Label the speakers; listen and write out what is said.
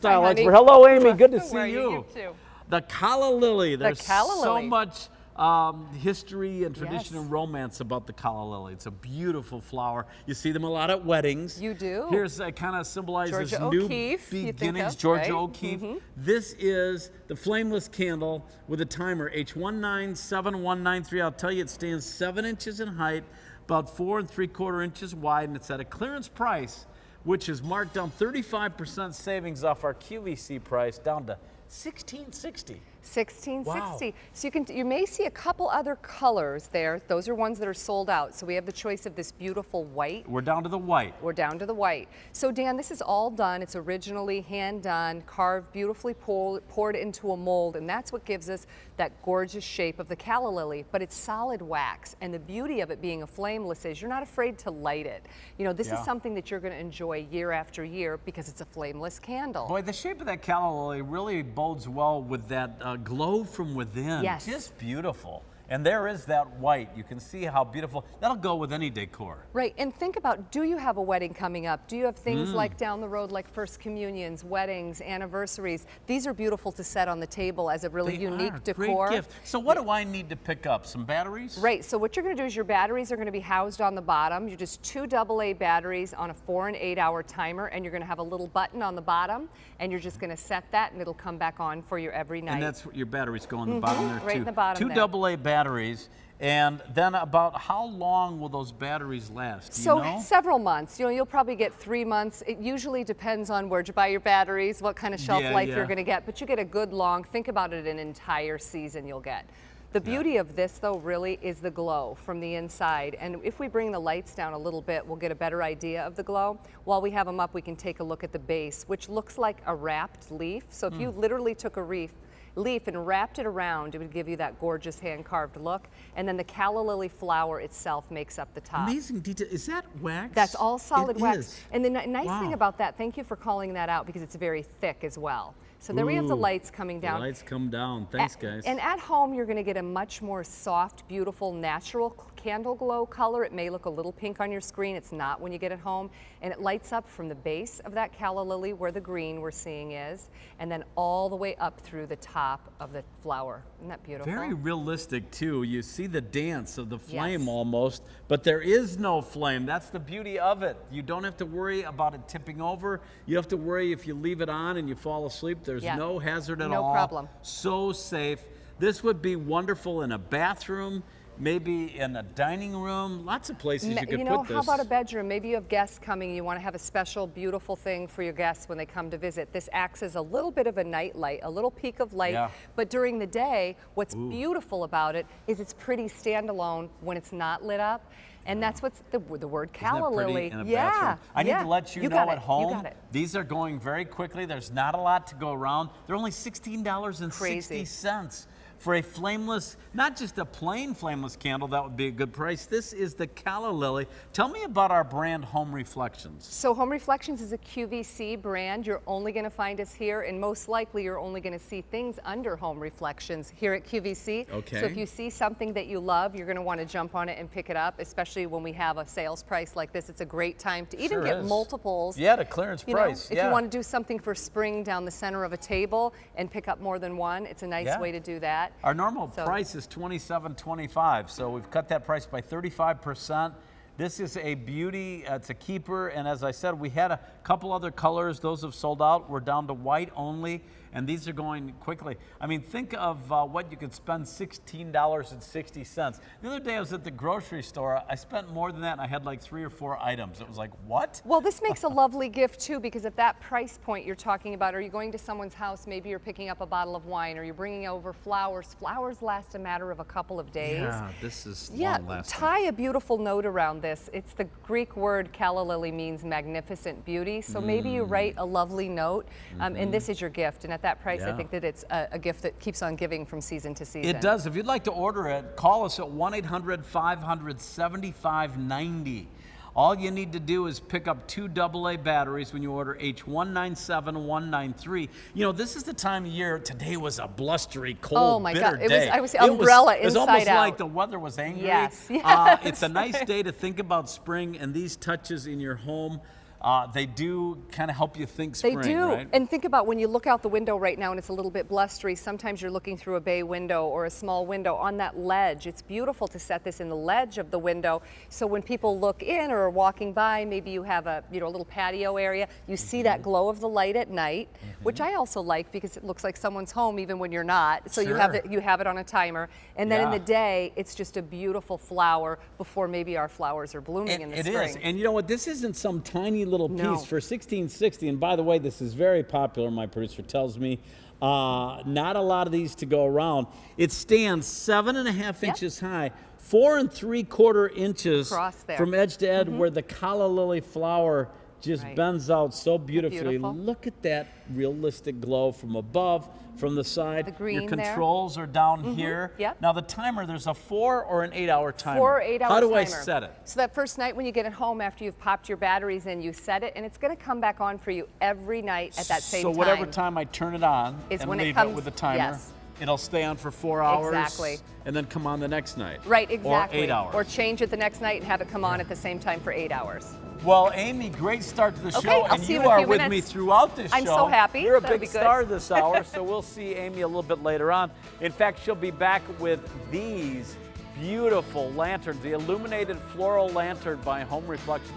Speaker 1: style
Speaker 2: Hi,
Speaker 1: expert.
Speaker 2: honey.
Speaker 1: Hello, Amy. Good to
Speaker 2: How
Speaker 1: see
Speaker 2: are
Speaker 1: you.
Speaker 2: You too.
Speaker 1: The Calla lily. There's
Speaker 2: Calla
Speaker 1: so
Speaker 2: lily.
Speaker 1: much history and tradition
Speaker 2: Yes.
Speaker 1: and romance about the Calla lily. It's a beautiful flower. You see them a lot at weddings.
Speaker 2: You do.
Speaker 1: Here's kind of symbolizes
Speaker 2: Georgia
Speaker 1: new
Speaker 2: O'Keeffe, you think
Speaker 1: beginnings.
Speaker 2: of,
Speaker 1: Georgia
Speaker 2: right?
Speaker 1: O'Keeffe. This is the flameless candle with a timer, H197193. I'll tell you, it stands 7 inches in height, about 4 3/4 inches wide, and it's at a clearance price, which is marked down 35% savings off our QVC price, down to $16.60.
Speaker 2: $16.60.
Speaker 1: Wow.
Speaker 2: So you may see a couple other colors there. Those are ones that are sold out. So we have the choice of this beautiful white.
Speaker 1: We're down to the white.
Speaker 2: We're down to the white. So Dan, this is all done. It's originally hand done, carved, beautifully poured into a mold, and that's what gives us that gorgeous shape of the calla lily. But it's solid wax, and the beauty of it being a flameless is you're not afraid to light it. You know, this is something that you're going to enjoy year after year because it's a flameless candle.
Speaker 1: Boy, the shape of that calla lily really bodes well with that glow from within.
Speaker 2: Yes.
Speaker 1: Just beautiful. And there is that white. You can see how beautiful. That'll go with any decor.
Speaker 2: Right, and think about, do you have a wedding coming up? Do you have things like down the road like first communions, weddings, anniversaries? These are beautiful to set on the table as a really unique decor.
Speaker 1: Great gift. So what do I need to pick up? Some batteries?
Speaker 2: Right, so what you're going to do is your batteries are going to be housed on the bottom. You're just 2 AA batteries on a 4 and 8 hour timer, and you're going to have a little button on the bottom, and you're just going to set that, and it'll come back on for you every night.
Speaker 1: And that's what your batteries go on the bottom there too.
Speaker 2: Right in the bottom
Speaker 1: 2
Speaker 2: there.
Speaker 1: AA batteries. And then about how long will those batteries last? Do you know?
Speaker 2: Several months. You know, you'll probably get 3 months. It usually depends on where'd you buy your batteries, what kind of shelf life you're going to get, but you get a good long, think about it, an entire season you'll get. The beauty of this, though, really is the glow from the inside. And if we bring the lights down a little bit, we'll get a better idea of the glow. While we have them up, we can take a look at the base, which looks like a wrapped leaf. So if you literally took a leaf and wrapped it around, it would give you that gorgeous hand-carved look. And then the calla lily flower itself makes up the top.
Speaker 1: Amazing detail. Is that wax?
Speaker 2: That's all solid wax.
Speaker 1: Is.
Speaker 2: And the nice thing about that, thank you for calling that out, because it's very thick as well. So there we have the lights coming down.
Speaker 1: The lights come down. Thanks, guys.
Speaker 2: And at home, you're going to get a much more soft, beautiful, natural candle glow color. It may look a little pink on your screen. It's not when you get it home. And it lights up from the base of that calla lily, where the green we're seeing is, and then all the way up through the top of the flower. Isn't that beautiful?
Speaker 1: Very realistic, too. You see the dance of the flame almost, but there is no flame. That's the beauty of it. You don't have to worry about it tipping over. You have to worry if you leave it on and you fall asleep. There's no hazard at all.
Speaker 2: No problem.
Speaker 1: So safe. This would be wonderful in a bathroom, maybe in a dining room, lots of places you could put this.
Speaker 2: How about a bedroom? Maybe you have guests coming, you want to have a special, beautiful thing for your guests when they come to visit. This acts as a little bit of a night light, a little peak of light, but during the day, what's beautiful about it is it's pretty standalone when it's not lit up. And that's what's the word calla lily.
Speaker 1: In a bathroom? I need to let you know at home,
Speaker 2: you got it.
Speaker 1: These are going very quickly. There's not a lot to go around. They're only $16.60 for a flameless, not just a plain flameless candle. That would be a good price. This is the calla lily. Tell me about our brand, Home Reflections.
Speaker 2: So Home Reflections is a QVC brand. You're only going to find us here, and most likely you're only going to see things under Home Reflections here at QVC.
Speaker 1: Okay.
Speaker 2: So if you see something that you love, you're going to want to jump on it and pick it up, especially when we have a sales price like this. It's a great time to even get multiples.
Speaker 1: Yeah, the clearance price.
Speaker 2: If you want to do something for spring down the center of a table and pick up more than one, it's a nice way to do that.
Speaker 1: Our normal price is $27.25, so we've cut that price by 35%. This is a beauty, it's a keeper, and as I said, we had a couple other colors. Those have sold out. We're down to white only, and these are going quickly. I mean, think of what you could spend $16.60. The other day I was at the grocery store. I spent more than that, and I had like 3 or 4 items. It was like, what?
Speaker 2: Well, this makes a lovely gift too, because at that price point you're talking about, are you going to someone's house, maybe you're picking up a bottle of wine, or you're bringing over flowers. Flowers last a matter of a couple of days.
Speaker 1: Yeah, this is long-lasting.
Speaker 2: Tie a beautiful note around this. It's the Greek word calla lily means magnificent beauty, so maybe you write a lovely note, and this is your gift. And at that price, I think that it's a gift that keeps on giving from season to season.
Speaker 1: It does. If you'd like to order it, call us at 1-800-500-7590. All you need to do is pick up 2 AA batteries when you order H197193. You know, this is the time of year. Today was a blustery, cold, bitter day.
Speaker 2: I was umbrella inside out.
Speaker 1: It was almost like the weather was angry.
Speaker 2: Yes.
Speaker 1: It's a nice day to think about spring and these touches in your home. they do kind of help you think spring,
Speaker 2: They do.
Speaker 1: right?
Speaker 2: And think about when you look out the window right now and it's a little bit blustery, sometimes you're looking through a bay window or a small window on that ledge. It's beautiful to set this in the ledge of the window. So when people look in or are walking by, maybe you have a little patio area, you see that glow of the light at night, which I also like because it looks like someone's home even when you're not. So you have it on a timer. And then in the day, it's just a beautiful flower before maybe our flowers are blooming in the spring.
Speaker 1: It is. And you know what? This isn't some tiny little piece for $16.60. And by the way, this is very popular, my producer tells me. Not a lot of these to go around. It stands 7.5 inches high, 4 3/4 inches from edge to edge, where the calla lily flower just bends out so beautifully. Look at that realistic glow from above, from the side.
Speaker 2: The green
Speaker 1: Your controls are down here. Now the timer, there's a 4 or an 8 hour timer.
Speaker 2: 4 or 8 hour
Speaker 1: How do
Speaker 2: timer.
Speaker 1: I set it?
Speaker 2: So that first night when you get it home after you've popped your batteries in, you set it and it's going to come back on for you every night at that same time.
Speaker 1: So whatever time I turn it on and
Speaker 2: when
Speaker 1: leave
Speaker 2: it comes,
Speaker 1: it with the timer, it'll stay on for 4 hours.
Speaker 2: Exactly.
Speaker 1: And then come on the next night.
Speaker 2: Right, exactly.
Speaker 1: Or 8 hours.
Speaker 2: Or change it the next night and have it come on at the same time for 8 hours.
Speaker 1: Well, Amy, great start to the show,
Speaker 2: I'll
Speaker 1: and
Speaker 2: see
Speaker 1: you
Speaker 2: you in a
Speaker 1: are
Speaker 2: few
Speaker 1: with me
Speaker 2: minutes.
Speaker 1: throughout this show.
Speaker 2: I'm so happy.
Speaker 1: You're a
Speaker 2: That'll
Speaker 1: big
Speaker 2: be good.
Speaker 1: star this hour, so we'll see Amy a little bit later on. In fact, she'll be back with these beautiful lanterns, the illuminated floral lantern by Home Reflection.